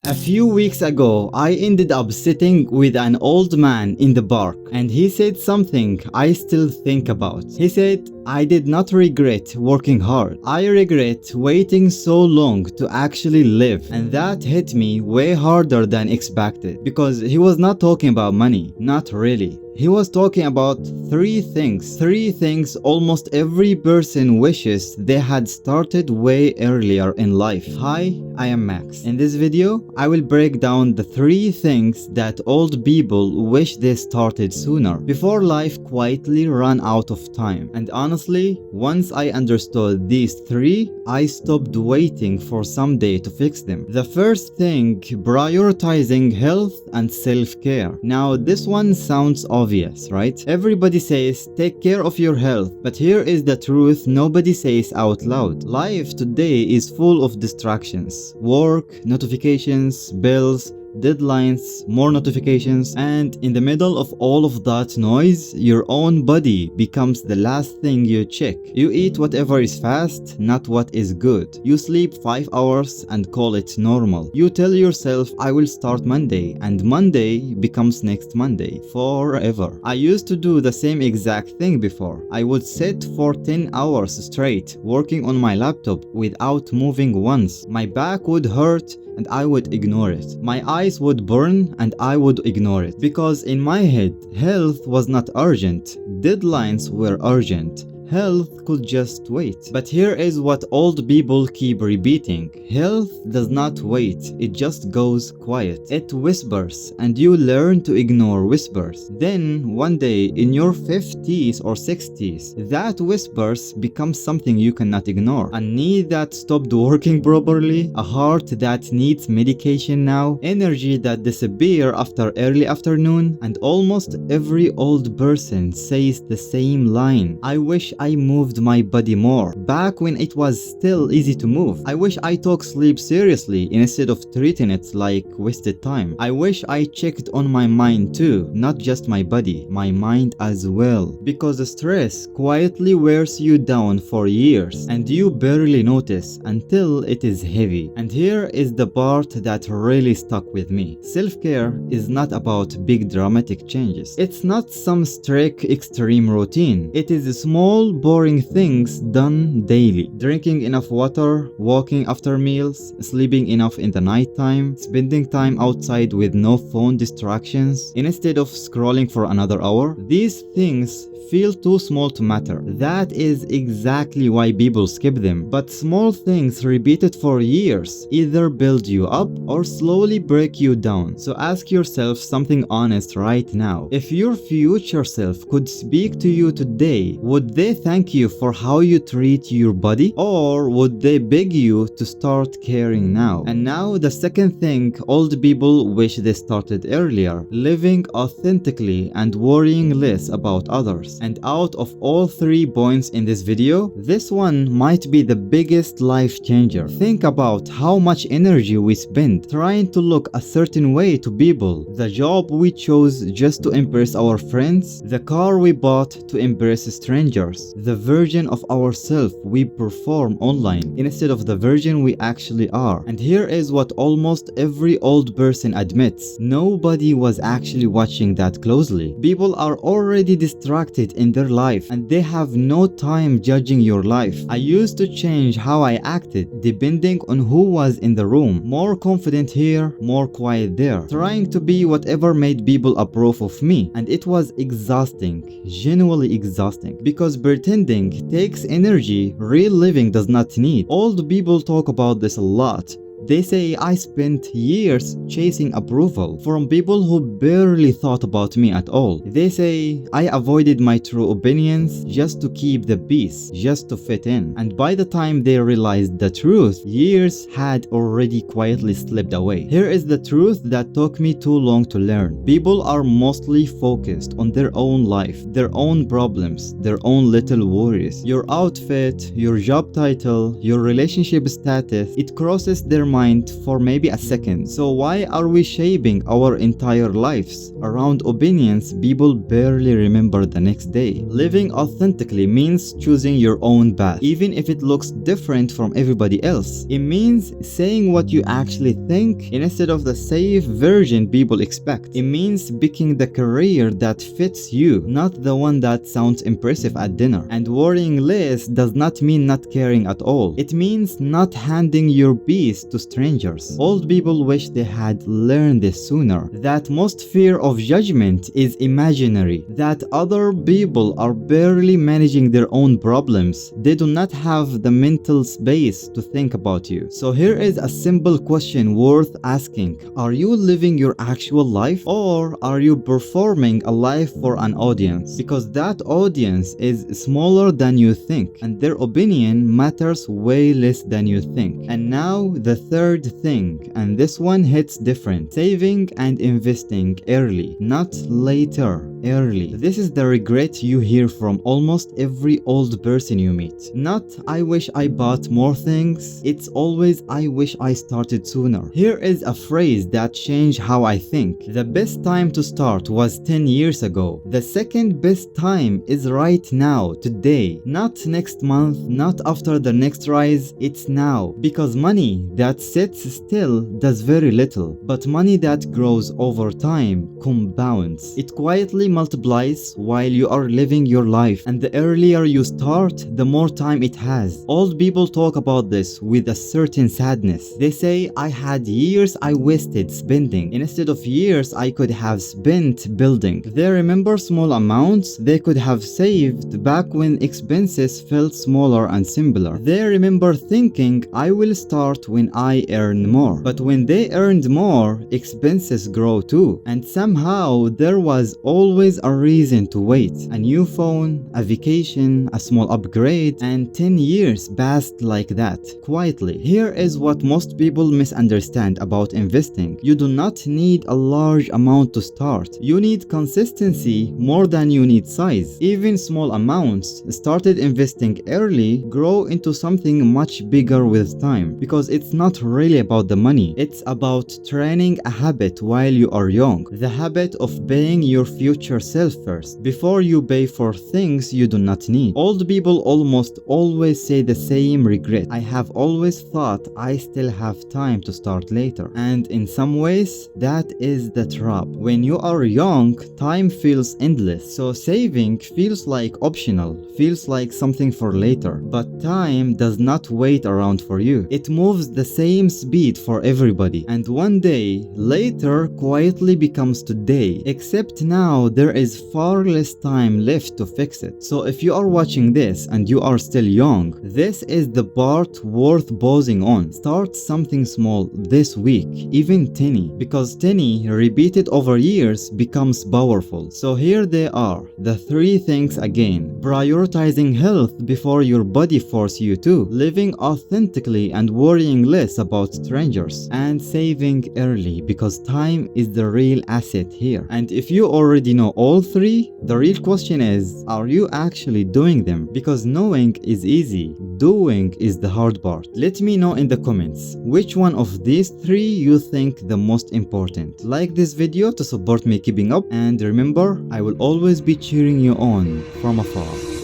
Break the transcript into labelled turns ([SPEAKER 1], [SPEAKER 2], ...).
[SPEAKER 1] A few weeks ago, I ended up sitting with an old man in the park, and he said something I still think about. He said, "I did not regret working hard. I regret waiting so long to actually live." And that hit me way harder than expected, because he was not talking about money. Not really. He was talking about three things almost every person wishes they had started way earlier in life. Hi, I am Max. In this video, I will break down the three things that old people wish they started sooner, before life quietly ran out of time. And honestly, once I understood these three, I stopped waiting for someday to fix them. The first thing, prioritizing health and self-care. Now, this one sounds obvious, right? Everybody says, take care of your health, but here is the truth nobody says out loud. Life today is full of distractions. Work, notifications, bills, deadlines, more notifications, and in the middle of all of that noise, your own body becomes the last thing you check. You eat whatever is fast, not what is good. You sleep 5 hours and call it normal. You tell yourself, I will start Monday, and Monday becomes next Monday, forever. I used to do the same exact thing before. I would sit for 10 hours straight, working on my laptop without moving once. My back would hurt, and I would ignore it. My eyes would burn and I would ignore it. Because in my head, health was not urgent. Deadlines were urgent. Health could just wait. But here is what old people keep repeating. Health does not wait, it just goes quiet. It whispers, and you learn to ignore whispers. Then, one day, in your 50s or 60s, that whispers becomes something you cannot ignore. A knee that stopped working properly, a heart that needs medication now, energy that disappears after early afternoon, and almost every old person says the same line. I wish I moved my body more, back when it was still easy to move. I wish I took sleep seriously instead of treating it like wasted time. I wish I checked on my mind too, not just my body, my mind as well. Because stress quietly wears you down for years, and you barely notice until it is heavy. And here is the part that really stuck with me. Self-care is not about big dramatic changes. It's not some strict extreme routine. It is small boring things done daily. Drinking enough water, walking after meals, sleeping enough in the night time, spending time outside with no phone distractions instead of scrolling for another hour. These things feel too small to matter. That is exactly why people skip them. But small things repeated for years either build you up or slowly break you down. So ask yourself something honest right now. If your future self could speak to you today, would they thank you for how you treat your body? Or would they beg you to start caring now? And now the second thing old people wish they started earlier. Living authentically and worrying less about others. And out of all three points in this video, this one might be the biggest life changer. Think about how much energy we spend trying to look a certain way to people, the job we chose just to impress our friends, the car we bought to impress strangers, the version of ourselves we perform online instead of the version we actually are. And here is what almost every old person admits. Nobody was actually watching that closely. People are already distracted in their life, and they have no time judging your life. I used to change how I acted depending on who was in the room. More confident here, more quiet there. Trying to be whatever made people approve of me. And it was exhausting, genuinely exhausting. Because pretending takes energy real living does not need. Old people talk about this a lot. They say I spent years chasing approval from people who barely thought about me at all. They say I avoided my true opinions just to keep the peace, just to fit in. And by the time they realized the truth, years had already quietly slipped away. Here is the truth that took me too long to learn. People are mostly focused on their own life, their own problems, their own little worries. Your outfit, your job title, your relationship status, it crosses their mind mind for maybe a second. So why are we shaping our entire lives around opinions people barely remember the next day? Living authentically means choosing your own path, even if it looks different from everybody else. It means saying what you actually think instead of the safe version people expect. It means picking the career that fits you, not the one that sounds impressive at dinner. And worrying less does not mean not caring at all. It means not handing your peace to strangers. Old people wish they had learned this sooner. That most fear of judgment is imaginary. That other people are barely managing their own problems. They do not have the mental space to think about you. So here is a simple question worth asking. Are you living your actual life, or are you performing a life for an audience? Because that audience is smaller than you think, and their opinion matters way less than you think. And now the third thing, and this one hits different. Saving and investing early, not later. Early. This is the regret you hear from almost every old person you meet. Not I wish I bought more things, it's always I wish I started sooner. Here is a phrase that changed how I think. The best time to start was 10 years ago. The second best time is right now, today. Not next month, not after the next rise, it's now. Because money that sits still does very little, but money that grows over time compounds. It quietly multiplies while you are living your life, and the earlier you start, the more time it has. Old people talk about this with a certain sadness. They say, I had years I wasted spending instead of years I could have spent building. They remember small amounts they could have saved back when expenses felt smaller and simpler. They remember thinking, I will start when I earn more. But when they earned more, expenses grow too. And somehow there was always a reason to wait. A new phone, a vacation, a small upgrade, and 10 years passed like that, quietly. Here is what most people misunderstand about investing. You do not need a large amount to start. You need consistency more than you need size. Even small amounts started investing early grow into something much bigger with time, because it's not really about the money. It's about training a habit while you are young. The habit of paying your future self first, before you pay for things you do not need. Old people almost always say the same regret. I have always thought I still have time to start later. And in some ways, that is the trap. When you are young, time feels endless. So saving feels like optional, feels like something for later. But time does not wait around for you. It moves the same speed for everybody. And one day, later quietly becomes today. Except now, there is far less time left to fix it. So if you are watching this and you are still young, this is the part worth pausing on. Start something small this week, even tiny, because tiny repeated over years becomes powerful. So here they are, the three things again. Prioritizing health before your body forces you to, living authentically and worrying less about strangers, and saving early, because time is the real asset here. And if you already know all three, the real question is, are you actually doing them? Because knowing is easy, doing is the hard part. Let me know in the comments which one of these three you think the most important. Like this video to support me keeping up, and remember, I will always be cheering you on from afar.